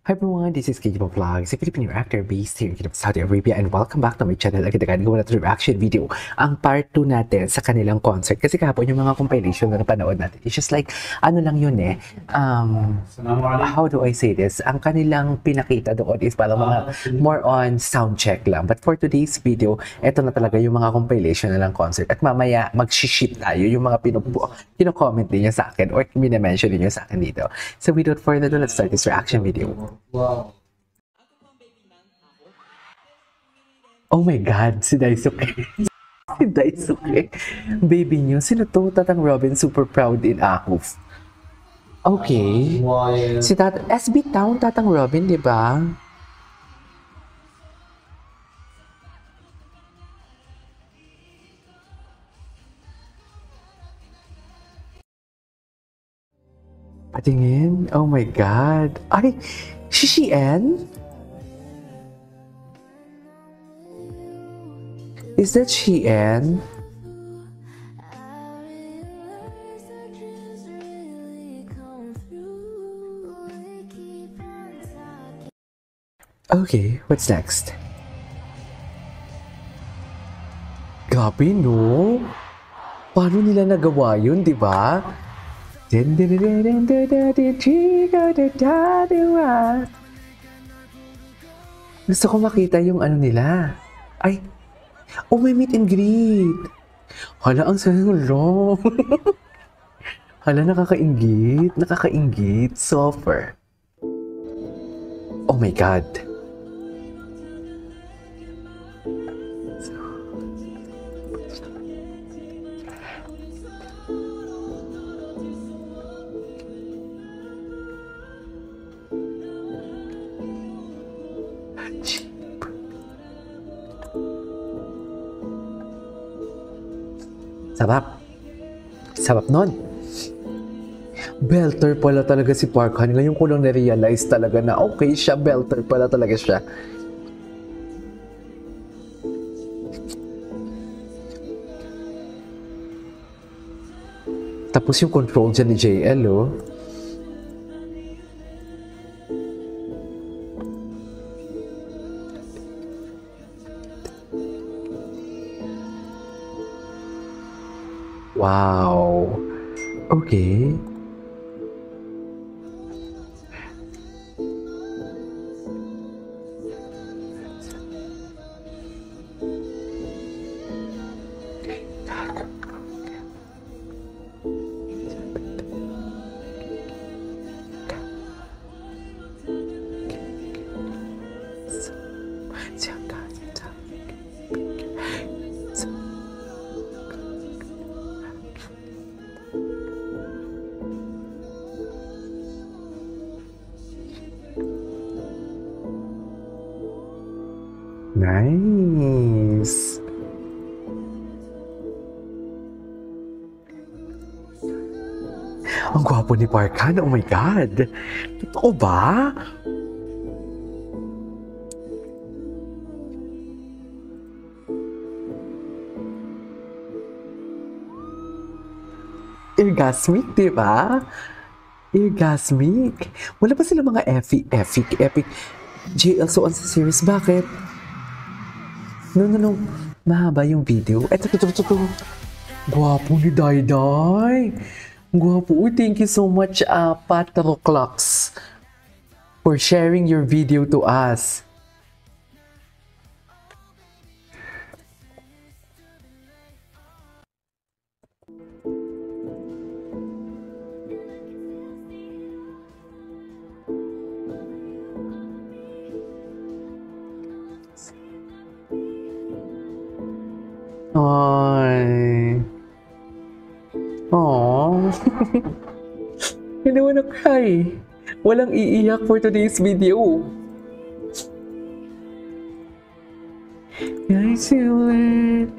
Hi everyone, this is Kiki Vlogs, a Filipino actor based here in Saudi Arabia, and welcome back to my channel. Agad-agad gawa natin reaction video, ang part 2 natin sa kanilang concert. Kasi kahapon yung mga compilation na napanood natin, it's just like, ano lang yun how do I say this? Ang kanilang pinakita doon is parang mga more on sound check lang. But for today's video, eto na talaga yung mga compilation na lang concert. At mamaya, mag-ship tayo yung mga pino-comment din niya sa akin or minamention din niya sa akin dito. So without further ado, let's start this reaction video. Wow. Oh my God, si Daisuke. Si Daisuke. Baby niyo, sino to? Tatang Robin, super proud in Ahuf. Okay. Si SB Town, Tatang Robin, di ba? Patingin? Oh my God. Ay, si Shein? Is that Shein? Okay, what's next? Grabe, no? Paano nila nagawa yun, di ba? Gusto ko makita yung ano nila. Ay, oh, may meet and greet. Hala, ang sayang long. Hala, nakakaingit, suffer. Oh my God. Sarap. Sarap nun. Belter pala talaga si Park Han. Ngayon ko lang na-realize talaga na okay siya. Belter pala talaga siya. Tapos yung control dyan ni JL, oh. Wow. Okay. Nice. Ang gwapo ni Park Han. Oh my God. Totoo ba? Orgasmic, di ba? Orgasmic. Wala pa sila mga epic JL so on sa series. Bakit? No. Mahaba yung video. Eto. Gwapo ni Dayday. Gwapo. Uy, thank you so much, Patroclux, for sharing your video to us. Ay. Aww. I don't wanna cry. Walang iiyak for today's video. I feel it.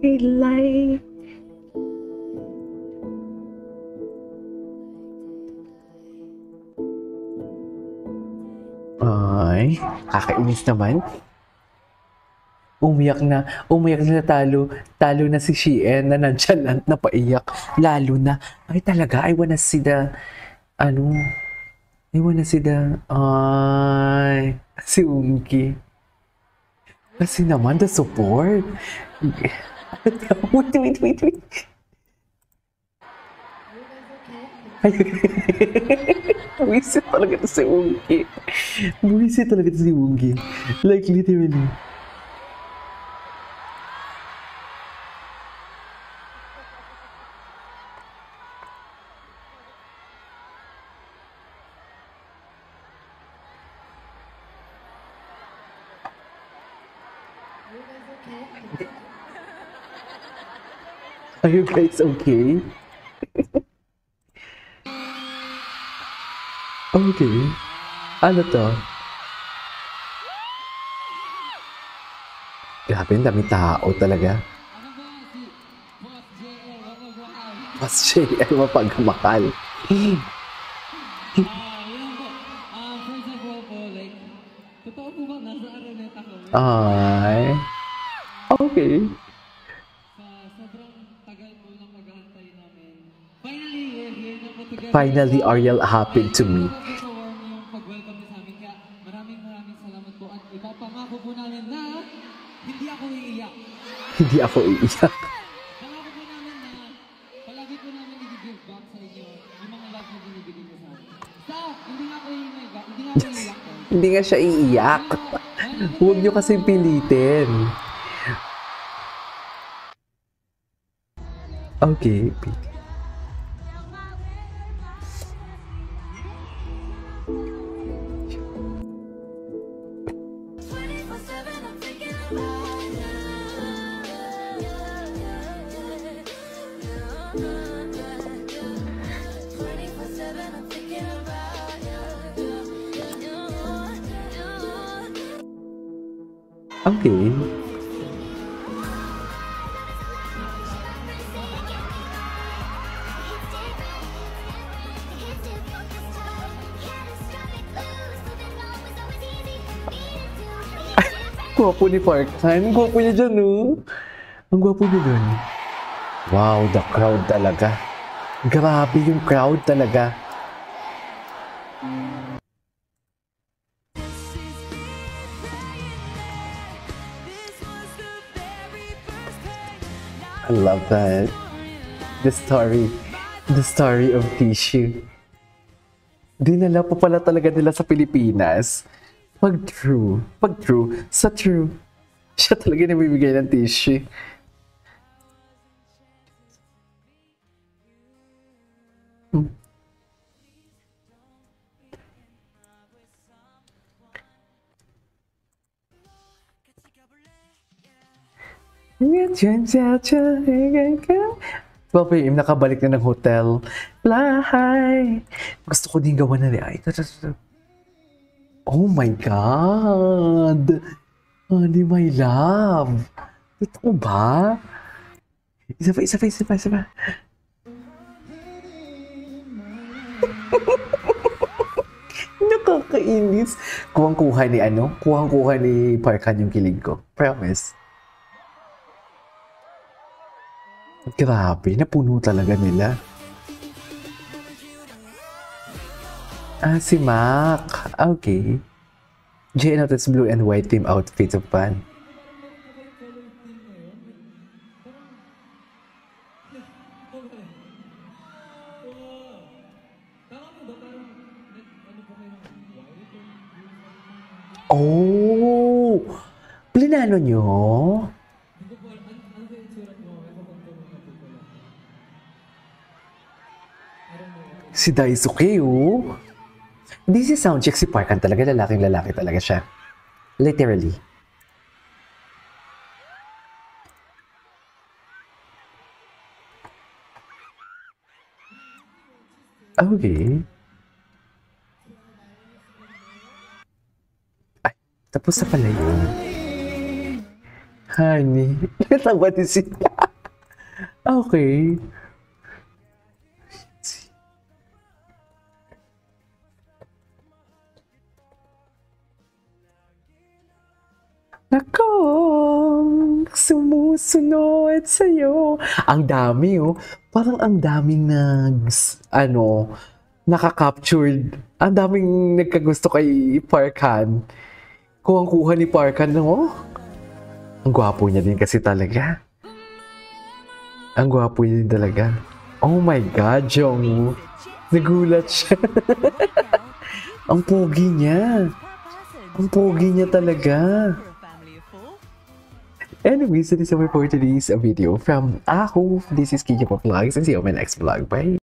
Daylight. Ay, kakainis naman. Umiyak na talo na si Shein na nandyan lang, napaiyak. Lalo na, ay talaga, I wanna see the, ano, I wanna see the, ay, si Unki. Kasi naman, the support. Wait. Ay, buwisit talaga to si Unki. Buwisit talaga to si Unki. Like, literally. Are you guys okay? Okay. Ano to? Grabe, ang dami tao talaga. Mas JL mapagmahal. Yun po. First of all po, like, totoo po ba nasa Araneta ko? Ay. Okay. Sa sobrang tagal po ng pag-aantay namin. Finally, we're here na po together. Finally, Ariel happened to me. Sobrang po warm yung pag-welcome niyo sa amin. Kaya maraming salamat po. At ipapangako po namin na hindi ako iiyak. Hindi ako iiyak. Pangako po namin na palagi po namin i-give back sa inyo yung mga love na binibigay niyo sa amin. Hindi nga ako iiyak. Hindi nga ako iiyak. Hindi nga siya iiyak. Huwag niyo kasing pilitin. Okay. Okay. Gwapo ni Parkhan. Gwapo niya dyan, no? Ang gwapo niya dun. Wow, the crowd talaga. Grabe yung crowd talaga. I love that. The story of Tissue. Dinala pa pala talaga nila sa Pilipinas. Pag true, sa true, siya talaga nabibigay ng tissue. Papa yung nakabalik na ng hotel. Fly! Gusto ko din gawa na rin. Ay, oh my God! Honey, my love! Totoo ba? Isa pa. Nakakainis. Kuhang-kuha ni Parkan yung kilig ko. Promise. Grabe, napuno talaga nila. Ah, si Mac. Okay. JN Outfits blue and white team outfits of pan. Oh! Plinano nyo? Si Daisuke, oh. Hindi si soundcheck si Parkan talaga. Lalaking-lalaki talaga siya. Literally. Okay. Ay, tapos na pala yun. Honey. Natawa din siya. Okay. Nako! sumusunod sa'yo. Ang dami, oh. Parang ang daming nakaka-captured. Ang daming nagkagusto kay Parkan. Kuhang-kuha ni Parkan, no? Ang gwapo niya din kasi talaga. Ang gwapo niya din talaga. Oh my God, Jong. Nagulat siya. Ang pogi niya. Ang pogi niya talaga. Anyways, that is all for today's video from Ako. This is Kiki Vlogs and see you on my next vlog. Bye!